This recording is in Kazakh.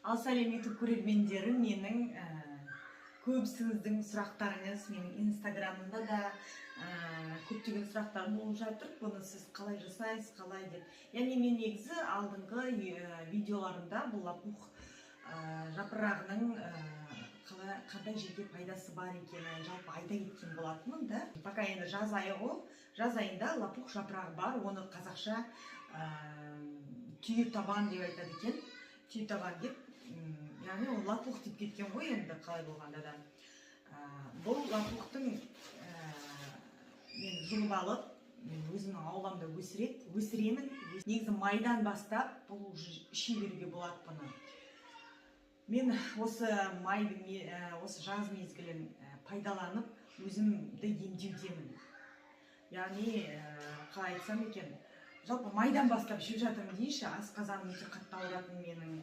Ал сәлеметті көрермендерім, менің көбісіңіздің сұрақтарыңыз менің инстаграмымда да көптеген сұрақтар болып жатыр. Бұны сіз қалай жасайсыз, қалай деп. Яғни мен негізі алдыңғы видеоларымда бұл лопух жапырағының қандай жерге пайдасы бар екенін жалпы айта кеткен болатынмын да. Пока енді жаз айы ғой, жаз айында лопух жапырағы бар, оны қазақша түйетабан деп айтады екен. Түйетабан деп, яғни ол лопух деп кеткен ғой енді қалай болғанда да. Бұл лопухтың мен жұлып алып, өзімнің ауламда өсіремін. Негізі майдан бастап бұл іше беруге болады бұны. Мен осы жаз мезгілін пайдаланып, өзімді емдеудемін. Яғни, қалай айтсам екен, жалпы майдан бастап жеп жатырмын дейінші, асқазаным өте қатты ауыратын менің.